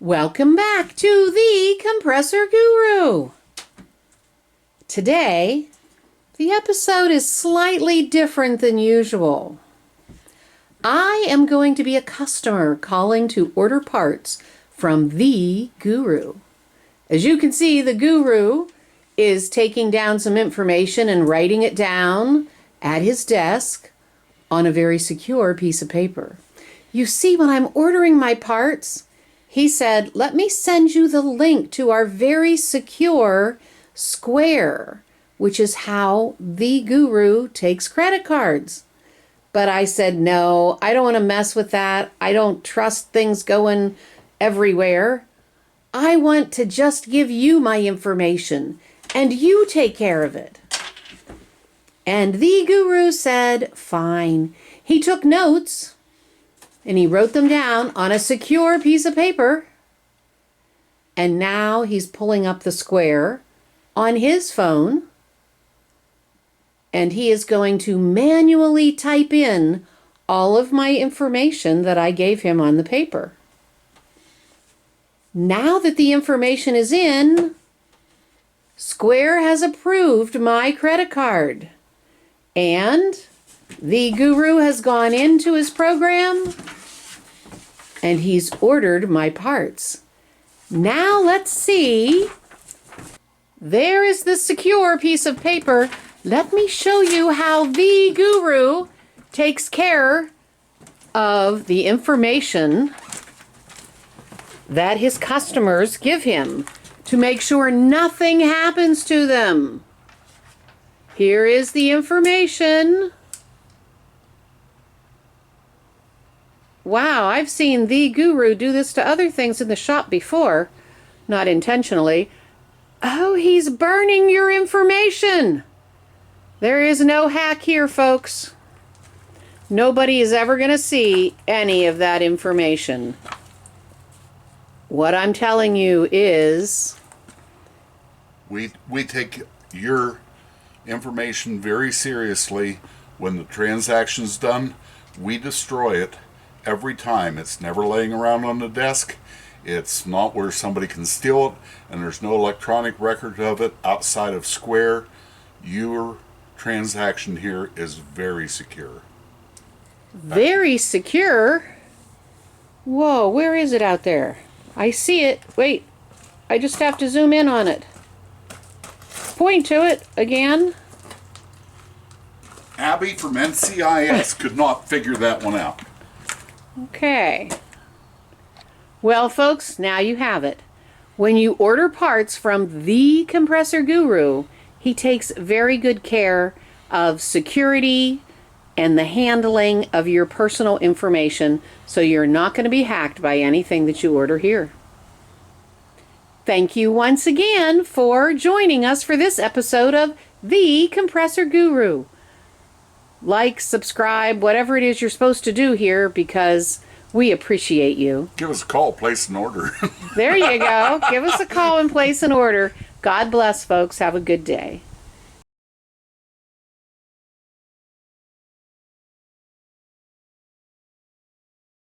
Welcome back to the Compressor Guru. Today, the episode is slightly different than usual. I am going to be a customer calling to order parts from the Guru. As you can see, the Guru is taking down some information and writing it down at his desk on a very secure piece of paper. You see, when I'm ordering my parts, he said, let me send you the link to our very secure Square, which is how the Guru takes credit cards. But I said, no, I don't want to mess with that. I don't trust things going everywhere. I want to just give you my information and you take care of it. And the Guru said, fine. He took notes. And he wrote them down on a secure piece of paper. And now he's pulling up the Square on his phone. And he is going to manually type in all of my information that I gave him on the paper. Now that the information is in, Square has approved my credit card. And the Guru has gone into his program and he's ordered my parts. Now let's see. There is the secure piece of paper. Let me show you how the Guru takes care of the information that his customers give him to make sure nothing happens to them. Here is the information. Wow, I've seen the Guru do this to other things in the shop before, not intentionally. Oh, he's burning your information. There is no hack here, folks. Nobody is ever going to see any of that information. What I'm telling you is, we take your information very seriously. When the transaction's done, we destroy it every time. It's never laying around on the desk. It's not where somebody can steal it, and there's no electronic record of it outside of Square. Your transaction here is very secure. Very secure? Whoa, where is it out there? I see it. Wait, I just have to zoom in on it. Point to it again. Abby from NCIS could not figure that one out. Okay. Well, folks, now you have it. When you order parts from the Compressor Guru, he takes very good care of security and the handling of your personal information, so you're not going to be hacked by anything that you order here. Thank you once again for joining us for this episode of The Compressor Guru. Like, subscribe, whatever it is you're supposed to do here, because we appreciate you. Give us a call, place an order. There you go. Give us a call and place an order. God bless, folks. Have a good day.